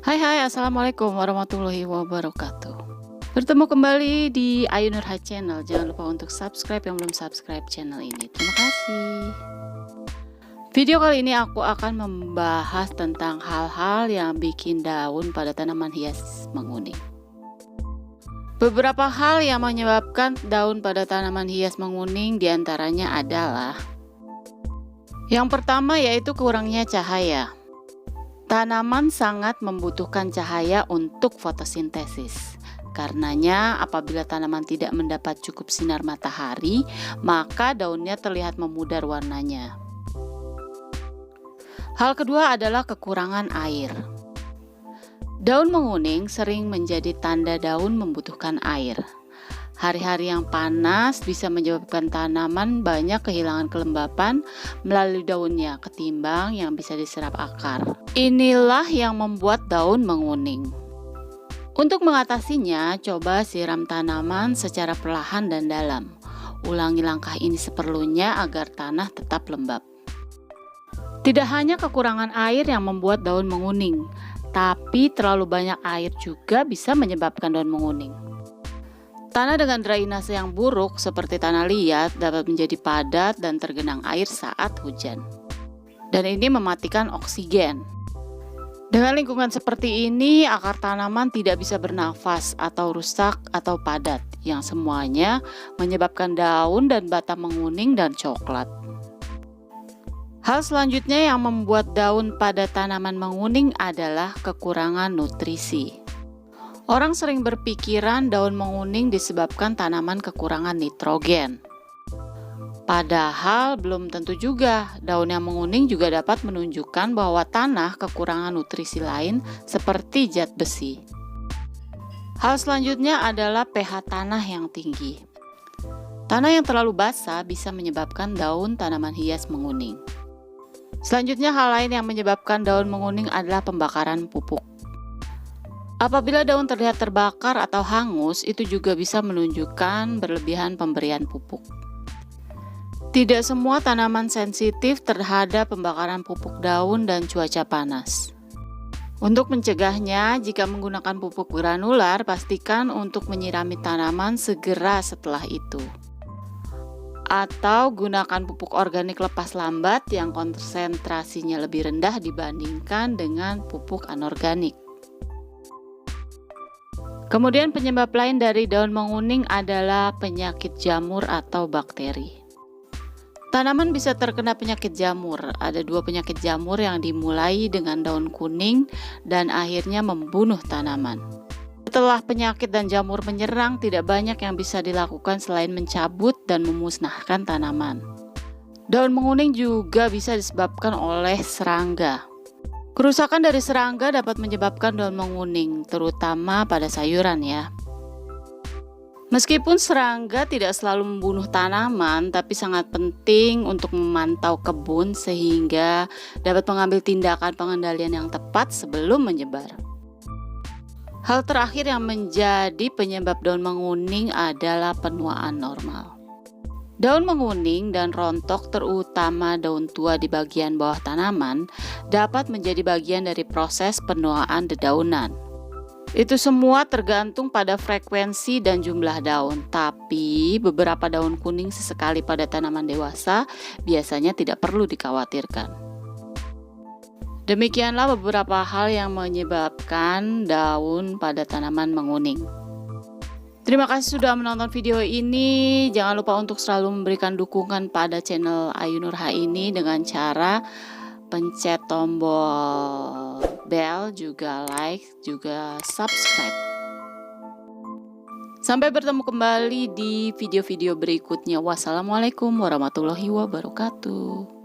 Hai hai, assalamualaikum warahmatullahi wabarakatuh. Bertemu kembali di Ayu Nurha Channel. Jangan lupa untuk subscribe yang belum subscribe channel ini. Terima kasih. Video kali ini aku akan membahas tentang hal-hal yang bikin daun pada tanaman hias menguning. Beberapa hal yang menyebabkan daun pada tanaman hias menguning diantaranya adalah: yang pertama yaitu kurangnya cahaya. Tanaman sangat membutuhkan cahaya untuk fotosintesis. Karenanya, apabila tanaman tidak mendapat cukup sinar matahari, maka daunnya terlihat memudar warnanya. Hal kedua adalah kekurangan air. Daun menguning sering menjadi tanda daun membutuhkan air. Hari-hari yang panas bisa menyebabkan tanaman banyak kehilangan kelembapan melalui daunnya ketimbang yang bisa diserap akar. Inilah yang membuat daun menguning. Untuk mengatasinya, coba siram tanaman secara perlahan dan dalam. Ulangi langkah ini seperlunya agar tanah tetap lembab. Tidak hanya kekurangan air yang membuat daun menguning, tapi terlalu banyak air juga bisa menyebabkan daun menguning. Tanah dengan drainase yang buruk seperti tanah liat dapat menjadi padat dan tergenang air saat hujan. Dan ini mematikan oksigen. Dengan lingkungan seperti ini, akar tanaman tidak bisa bernafas atau rusak atau padat, yang semuanya menyebabkan daun dan batang menguning dan coklat. Hal selanjutnya yang membuat daun pada tanaman menguning adalah kekurangan nutrisi. Orang sering berpikiran daun menguning disebabkan tanaman kekurangan nitrogen. Padahal belum tentu juga. Daun yang menguning juga dapat menunjukkan bahwa tanah kekurangan nutrisi lain seperti zat besi. Hal selanjutnya adalah pH tanah yang tinggi. Tanah yang terlalu basah bisa menyebabkan daun tanaman hias menguning. Selanjutnya, hal lain yang menyebabkan daun menguning adalah pembakaran pupuk. Apabila daun terlihat terbakar atau hangus, itu juga bisa menunjukkan berlebihan pemberian pupuk. Tidak semua tanaman sensitif terhadap pembakaran pupuk daun dan cuaca panas. Untuk mencegahnya, jika menggunakan pupuk granular, pastikan untuk menyirami tanaman segera setelah itu. Atau gunakan pupuk organik lepas lambat yang konsentrasinya lebih rendah dibandingkan dengan pupuk anorganik. Kemudian penyebab lain dari daun menguning adalah penyakit jamur atau bakteri. Tanaman bisa terkena penyakit jamur. Ada 2 penyakit jamur yang dimulai dengan daun kuning dan akhirnya membunuh tanaman. Setelah penyakit dan jamur menyerang, tidak banyak yang bisa dilakukan selain mencabut dan memusnahkan tanaman. Daun menguning juga bisa disebabkan oleh serangga. Kerusakan dari serangga dapat menyebabkan daun menguning, terutama pada sayuran ya. Meskipun serangga tidak selalu membunuh tanaman, tapi sangat penting untuk memantau kebun sehingga dapat mengambil tindakan pengendalian yang tepat sebelum menyebar. Hal terakhir yang menjadi penyebab daun menguning adalah penuaan normal. Daun menguning dan rontok, terutama daun tua di bagian bawah tanaman, dapat menjadi bagian dari proses penuaan dedaunan. Itu semua tergantung pada frekuensi dan jumlah daun, tapi beberapa daun kuning sesekali pada tanaman dewasa biasanya tidak perlu dikhawatirkan. Demikianlah beberapa hal yang menyebabkan daun pada tanaman menguning. Terima kasih sudah menonton video ini. Jangan lupa untuk selalu memberikan dukungan pada channel Ayu Nurha ini dengan cara pencet tombol bell, juga like, juga subscribe. Sampai bertemu kembali di video-video berikutnya. Wassalamualaikum warahmatullahi wabarakatuh.